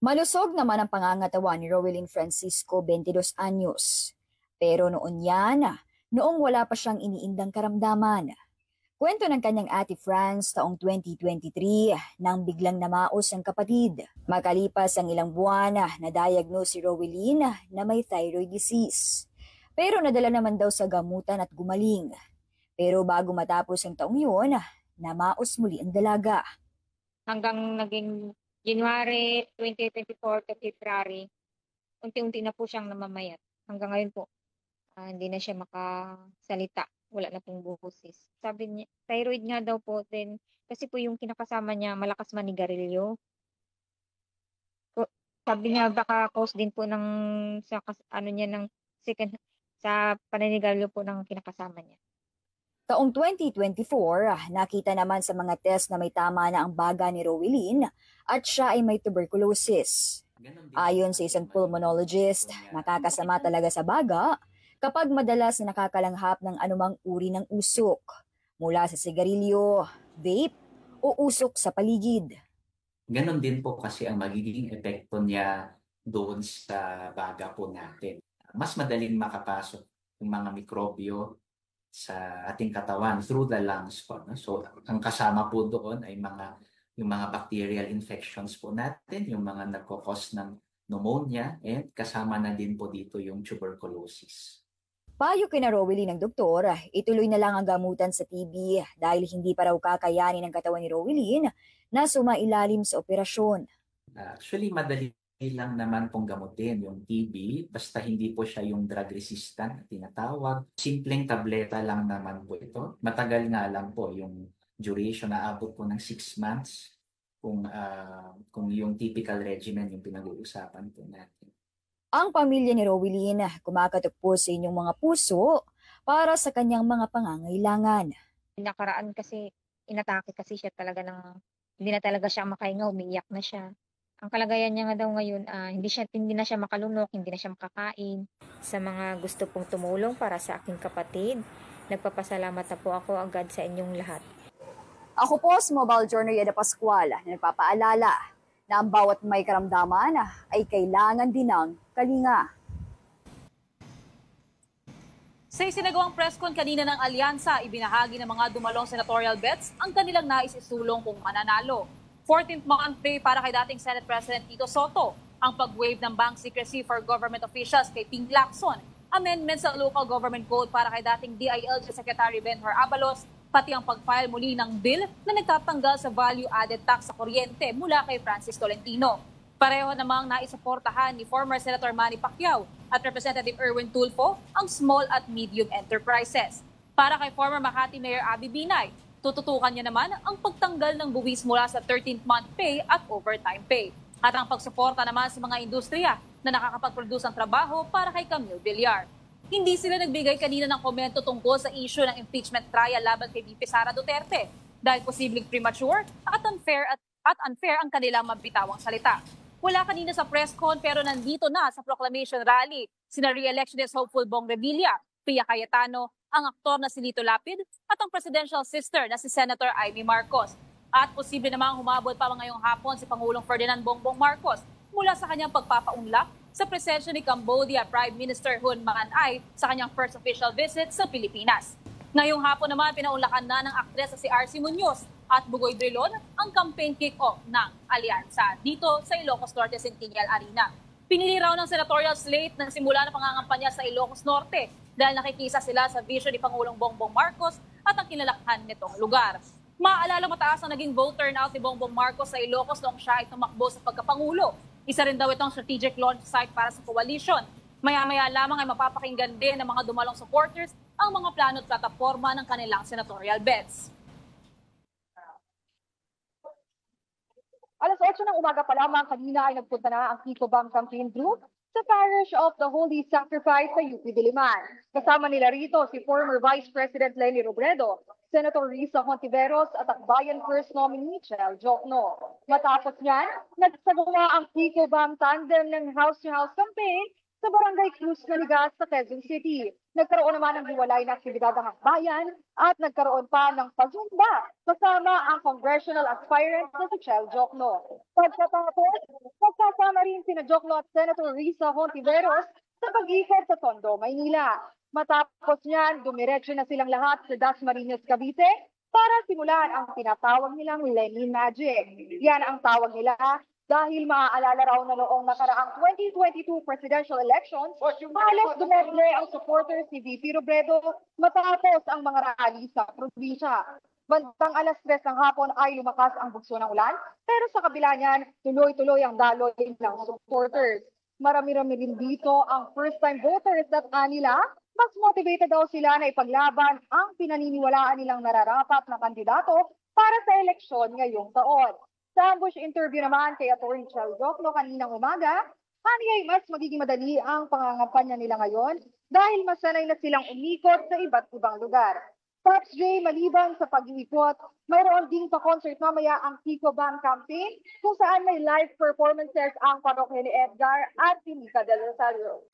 Malusog naman ang pangangatawan ni Rowelyn Francisco, 22 anyos. Pero noon yan, noong wala pa siyang iniindang karamdaman. Kwento ng kanyang ate France taong 2023 nang biglang namaos ang kapatid. Makalipas ang ilang buwan, na-diagnose si Rowelyn na may thyroid disease. Pero nadala naman daw sa gamutan at gumaling. Pero bago matapos ang taong yun, namaos muli ang dalaga. Hanggang naging January 2024 to February, unti-unti na po siyang namamayat. Hanggang ngayon po, hindi na siya makasalita. Wala na pong boses. Sabi niya, thyroid nga daw po. Then, kasi po yung kinakasama niya, malakas manigarilyo. Sabi niya, baka cause din po ng, sa paninigarilyo po ng kinakasama niya. Taong 2024, nakita naman sa mga test na may tama na ang baga ni Rowelyn at siya ay may tuberculosis. Ayon sa isang pulmonologist, nakakasama talaga sa baga kapag madalas na nakakalanghap ng anumang uri ng usok, mula sa sigarilyo, vape, o usok sa paligid. Ganon din po kasi ang magiging epekto niya doon sa baga po natin. Mas madaling makapasok yung mga mikrobyo sa ating katawan through the lungs po. No? So, ang kasama po doon ay yung mga bacterial infections po natin, yung mga nagkakos ng pneumonia, and kasama na din po dito yung tuberculosis. Payo kina Rowelyn ng doktor, ituloy na lang ang gamutan sa TB dahil hindi pa raw kakayanin ng katawan ni Rowelyn na sumailalim sa operasyon. Actually, madali lang naman pong gamutin yung TB, basta hindi po siya yung drug resistant na tinatawag. Simpleng tableta lang naman po ito. Matagal nga lang po yung duration, naabot po ng 6 months kung yung typical regimen yung pinag-uusapan po natin. Ang pamilya ni Rowelyn kumakatok po sa inyong mga puso para sa kanyang mga pangangailangan. Nakaraan kasi, inatake kasi siya talaga hindi na talaga siya makahinga, umiiyak na siya. Ang kalagayan niya nga daw ngayon, hindi na siya makalunok, hindi na siya makakain. Sa mga gusto pong tumulong para sa aking kapatid, nagpapasalamat na po ako agad sa inyong lahat. Ako po si Mobile Journal Yeda Pascual na nagpapaalala na ang bawat may karamdaman ay kailangan din ng kalinga. Sa isinagawang presscon kanina ng Alyansa, ibinahagi ng mga dumalong senatorial bets ang kanilang nais isulong kung mananalo. 14th month pay para kay dating Senate President Tito Soto, ang pag-waive ng bank secrecy for government officials kay Ping Lacson, amendments sa local government code para kay dating DILG Secretary Benhur Abalos, pati ang pag-file muli ng bill na nagtatanggal sa value-added tax sa kuryente mula kay Francis Tolentino. Pareho namang naisuportahan ni former Senator Manny Pacquiao at Representative Erwin Tulfo ang small at medium enterprises. Para kay former Makati Mayor Abby Binay, tututukan niya naman ang pagtanggal ng buwis mula sa 13th month pay at overtime pay. At ang pagsuporta naman sa mga industriya na nakakapag-produce ng trabaho para kay Camille Villar. Hindi sila nagbigay kanina ng komento tungkol sa issue ng impeachment trial laban kay VP Sara Duterte dahil posibleng premature at unfair ang kanilang mabitawang salita. Wala kanina sa press con pero nandito na sa proclamation rally sina re-electionist hopeful Bong Revilla, Pia Cayetano, ang aktor na si Lito Lapid at ang presidential sister na si Senator Amy Marcos. At posible namang humabol pa ngayong hapon si Pangulong Ferdinand Bongbong Marcos mula sa kanyang pagpapaunlak sa presensya ni Cambodia Prime Minister Hun Mahan Ay sa kanyang first official visit sa Pilipinas. Ngayong hapon naman pinaunlakan na ng aktres na si RC Muñoz at Bugoy Brilon ang campaign kick-off ng Alyansa dito sa Ilocos Norte Centennial Arena. Pinili raw ng senatorial slate na simula ng pangangampanya sa Ilocos Norte dahil nakikisa sila sa vision ni Pangulong Bongbong Marcos at ang kinalakhan nitong lugar. Maalala mataas ang naging vote turnout ni Bongbong Marcos sa Ilocos noong siya ay tumakbo sa pagkapangulo. Isa rin daw itong strategic launch site para sa coalition. Maya-maya lamang ay mapapakinggan din ng mga dumalong supporters ang mga plano at plataforma ng kanilang senatorial bets. Alas 8 ng umaga pa lamang kanina ay nagpunta na ang Kiko Bam Campaign Group sa Parish of the Holy Sacrifice sa UP Diliman. Kasama nila rito si former Vice President Leni Robredo, Senator Risa Hontiveros at Akbayan First nominee Chel Jokno. Matapos niyan, nagsagawa ang Kiko Bam tandem ng house-to-house campaign sa Barangay Cruz Naligas sa Quezon City. Nagkaroon naman ng hiwalay na aktibidad ng akbayan at nagkaroon pa ng pagzumba kasama ang congressional aspirant na si Chel Jokno. Pagkatapos, magkasama rin sina Jokno at Senator Risa Hontiveros sa pag-ikot sa Tondo, Maynila. Matapos niyan, dumiretso na silang lahat sa Dasmariñas, Cavite para simulan ang tinatawag nilang Lenin Magic. Yan ang tawag nila dahil maaalala raw na noong nakaraang 2022 presidential elections, halos dumoble ang supporters ni VP Robredo matapos ang mga rally sa probinsya. Bandang alas 3 ng hapon ay lumakas ang bugso ng ulan, pero sa kabila niyan, tuloy-tuloy ang daloy ng supporters. Marami-rami rin dito ang first-time voters at anila, mas motivated daw sila na ipaglaban ang pinaniniwalaan nilang nararapat na kandidato para sa eleksyon ngayong taon. Sa ambush interview naman kay Atty. Chel Jokno kaninang umaga, ay mas magiging madali ang pangangampanya nila ngayon dahil masanay na silang umikot sa iba't ibang lugar. Pops J, maliban sa pag-iikot, mayroon ding pa-concert mamaya ang Kiko Bam Campaign kung saan may live performances ang parokya ni Edgar at si Mika Del Rosario.